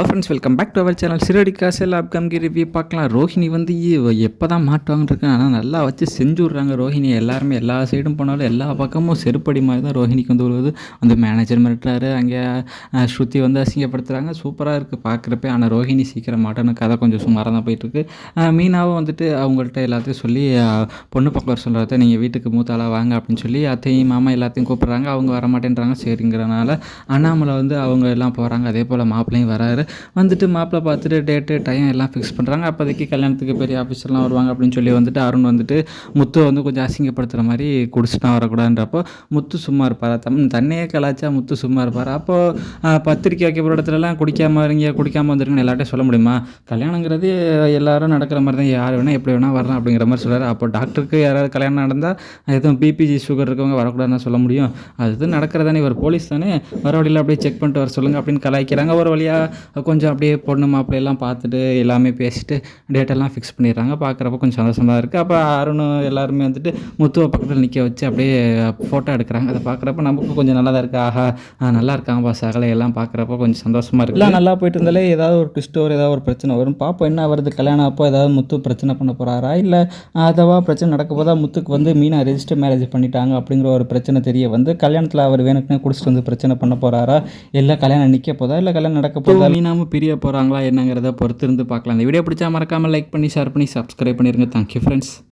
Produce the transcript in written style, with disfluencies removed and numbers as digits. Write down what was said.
Hello friends, welcome back to our channel. சிறடி காசில் அப்கம்கி ரிவ்யூ பார்க்கலாம். ரோஹிணி வந்து எப்போ தான் மாட்டுவாங்கன்னு இருக்கேன். ஆனால் நல்லா வச்சு செஞ்சு விட்றாங்க ரோஹிணி. எல்லாருமே எல்லா சைடும் போனாலும் எல்லா பக்கமும் செருப்படி மாதிரி தான் ரோஹிணிக்கு வந்து விழுவுது. அந்த மேனேஜர் மிரட்டுறாரு, அங்கே ஸ்ருதி வந்து அசிங்கப்படுத்துகிறாங்க. சூப்பராக இருக்குது பார்க்குறப்ப. ஆனால் ரோஹிணி சீக்கிரம் மாட்டணும். கதை கொஞ்சம் சுமாராக தான் போயிட்டுருக்கு. மீனாவும் வந்துட்டு அவங்கள்ட்ட எல்லாத்தையும் சொல்லி பொண்ணு பக்கம் சொல்கிறத நீங்கள் வீட்டுக்கு மூத்தாளாக வாங்க அப்படின்னு சொல்லி அத்தையும் மாமா எல்லாத்தையும் கூப்பிட்றாங்க. அவங்க வர மாட்டேன்றாங்க. சரிங்கிறனால அண்ணாமலை வந்து அவங்க எல்லாம் போகிறாங்க. அதே போல் மாப்பிள்ளையும் வராரு. வந்துட்டு மாப்பிள்ளை பார்த்துட்டு டேட்டு டைம் எல்லாம் ஃபிக்ஸ் பண்ணுறாங்க. அப்போதைக்கு கல்யாணத்துக்கு பெரிய ஆஃபீஸர்லாம் வருவாங்க அப்படின்னு சொல்லி வந்துட்டு அருண் வந்துட்டு முத்து வந்து கொஞ்சம் அசிங்கப்படுத்துகிற மாதிரி குடிச்சிட்டா வரக்கூடாதுன்றப்போ முத்து சும்மா இருப்பார். தண்ணியே கலாச்சா முத்து சும்மா இருப்பார். அப்போது பத்திரிக்கை வைக்க போகிற இடத்துலலாம் குடிக்காமல் இருங்க, குடிக்காமல் வந்துருங்கன்னு எல்லார்ட்டையும் சொல்ல முடியுமா? கல்யாணங்கிறது எல்லாரும் நடக்கிற மாதிரி தான், யார் வேணால் எப்படி வேணால் வரலாம் அப்படிங்கிற மாதிரி சொல்கிறார். அப்போ டாக்டருக்கு யாராவது கல்யாணம் நடந்தால் எதுவும் பிபிஜி சுகர் இருக்கவங்க வரக்கூடாதுன்னு சொல்ல முடியும். அது நடக்கிறதானே, இவர் போலீஸ் தானே, வர வழியில் அப்படியே செக் பண்ணிட்டு வர சொல்லுங்கள் அப்படின்னு கலாய்க்கிறாங்க. ஒரு வழியாக கொஞ்சம் அப்படியே பொண்ணு மாப்பிள்ளையெல்லாம் பார்த்துட்டு எல்லாமே பேசிட்டு டேட்டெல்லாம் ஃபிக்ஸ் பண்ணிடுறாங்க. பார்க்குறப்ப கொஞ்சம் சந்தோஷமாக இருக்குது. அப்போ அருணும் எல்லாருமே வந்துட்டு முத்துவை பக்கத்தில் நிற்க வச்சு அப்படியே ஃபோட்டோ எடுக்கிறாங்க. அதை பார்க்குறப்ப நமக்கும் கொஞ்சம் நல்லா தான் இருக்குது. ஆஹா, நல்லா இருக்காங்க பாஸ் அகலையெல்லாம் பார்க்குறப்ப கொஞ்சம் சந்தோஷமாக இருக்குது. எல்லாம் நல்லா போயிட்டு இருந்தாலே ஏதாவது ஒரு ட்விஸ்ட் வரும், ஏதாவது ஒரு பிரச்சனை வரும். பார்ப்போம் என்ன வருது. கல்யாணம் அப்போ ஏதாவது முத்து பிரச்சனை பண்ண போகிறாரா, இல்லை அதவா பிரச்சனை நடக்க போதா, முத்துக்கு வந்து மீனா ரெஜிஸ்டர் மேரேஜ் பண்ணிட்டாங்க அப்படிங்கிற ஒரு பிரச்சனை தெரிய வந்து கல்யாணத்தில் அவர் வேணுக்குன்னு குடிச்சிட்டு வந்து பிரச்சனை பண்ண போகிறாரா, இல்லை கல்யாணம் நிற்க போதா, இல்லை கல்யாணம் நடக்க போதா, மீனாவும் பிரிய போகிறாங்களா என்னங்கிறத பொறுத்து இருந்து பார்க்கலாம். இந்த வீடியோ பிடிச்சா மறக்காமல் லைக் பண்ணி ஷேர் பண்ணி சப்ஸ்கிரைப் பண்ணிடுங்க. Thank you friends.